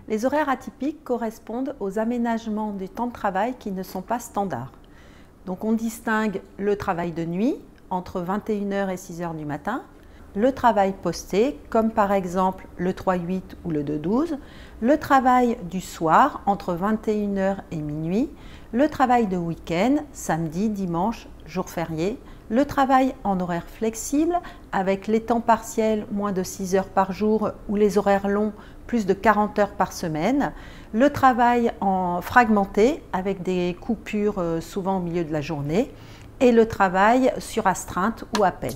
Les horaires atypiques correspondent aux aménagements du temps de travail qui ne sont pas standards. Donc on distingue le travail de nuit entre 21h et 6h du matin, le travail posté, comme par exemple le 3-8 ou le 2-12, le travail du soir entre 21h et minuit, le travail de week-end, samedi, dimanche, jour férié, le travail en horaire flexible avec les temps partiels moins de 6 heures par jour ou les horaires longs plus de 40 heures par semaine, le travail en fragmenté avec des coupures souvent au milieu de la journée et le travail sur astreinte ou appel.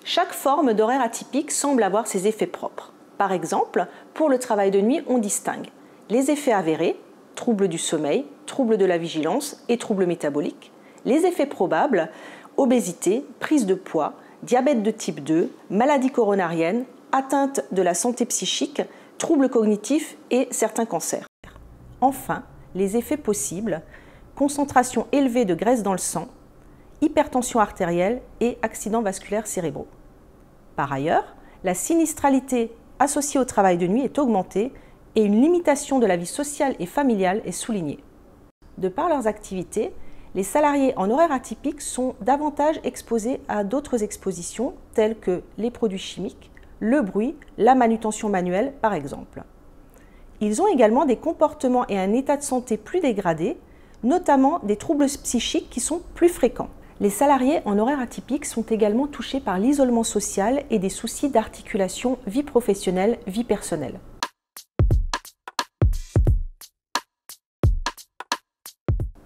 Chaque forme d'horaire atypique semble avoir ses effets propres. Par exemple, pour le travail de nuit, on distingue les effets avérés, troubles du sommeil, troubles de la vigilance et troubles métaboliques, les effets probables, obésité, prise de poids, diabète de type 2, maladie coronarienne, atteinte de la santé psychique, troubles cognitifs et certains cancers. Enfin, les effets possibles, concentration élevée de graisse dans le sang, hypertension artérielle et accidents vasculaires cérébraux. Par ailleurs, la sinistralité associée au travail de nuit est augmentée et une limitation de la vie sociale et familiale est soulignée. De par leurs activités, les salariés en horaire atypique sont davantage exposés à d'autres expositions telles que les produits chimiques, le bruit, la manutention manuelle par exemple. Ils ont également des comportements et un état de santé plus dégradés, notamment des troubles psychiques qui sont plus fréquents. Les salariés en horaire atypique sont également touchés par l'isolement social et des soucis d'articulation vie professionnelle, vie personnelle.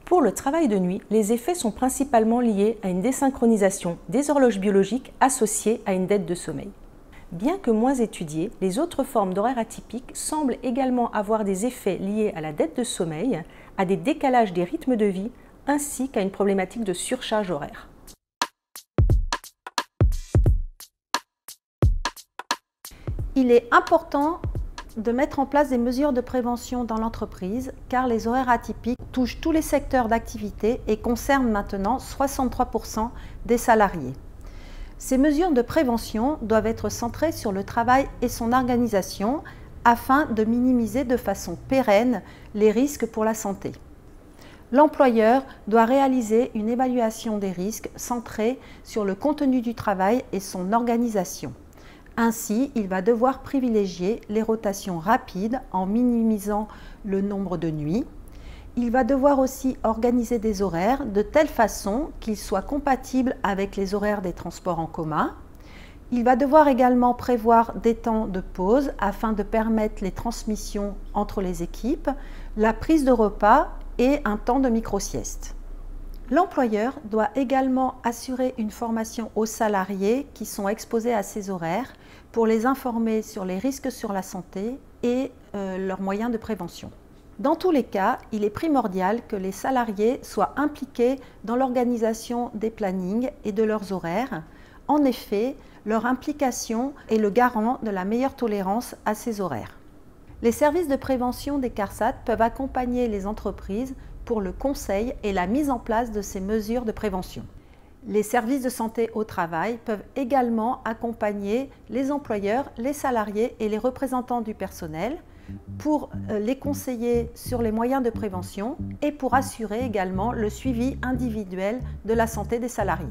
Pour le travail de nuit, les effets sont principalement liés à une désynchronisation des horloges biologiques associées à une dette de sommeil. Bien que moins étudiées, les autres formes d'horaire atypique semblent également avoir des effets liés à la dette de sommeil, à des décalages des rythmes de vie, ainsi qu'à une problématique de surcharge horaire. Il est important de mettre en place des mesures de prévention dans l'entreprise car les horaires atypiques touchent tous les secteurs d'activité et concernent maintenant 63% des salariés. Ces mesures de prévention doivent être centrées sur le travail et son organisation afin de minimiser de façon pérenne les risques pour la santé. L'employeur doit réaliser une évaluation des risques centrée sur le contenu du travail et son organisation. Ainsi, il va devoir privilégier les rotations rapides en minimisant le nombre de nuits. Il va devoir aussi organiser des horaires de telle façon qu'ils soient compatibles avec les horaires des transports en commun. Il va devoir également prévoir des temps de pause afin de permettre les transmissions entre les équipes, la prise de repas et un temps de micro-sieste. L'employeur doit également assurer une formation aux salariés qui sont exposés à ces horaires pour les informer sur les risques sur la santé et leurs moyens de prévention. Dans tous les cas, il est primordial que les salariés soient impliqués dans l'organisation des plannings et de leurs horaires. En effet, leur implication est le garant de la meilleure tolérance à ces horaires. Les services de prévention des CARSAT peuvent accompagner les entreprises pour le conseil et la mise en place de ces mesures de prévention. Les services de santé au travail peuvent également accompagner les employeurs, les salariés et les représentants du personnel pour les conseiller sur les moyens de prévention et pour assurer également le suivi individuel de la santé des salariés.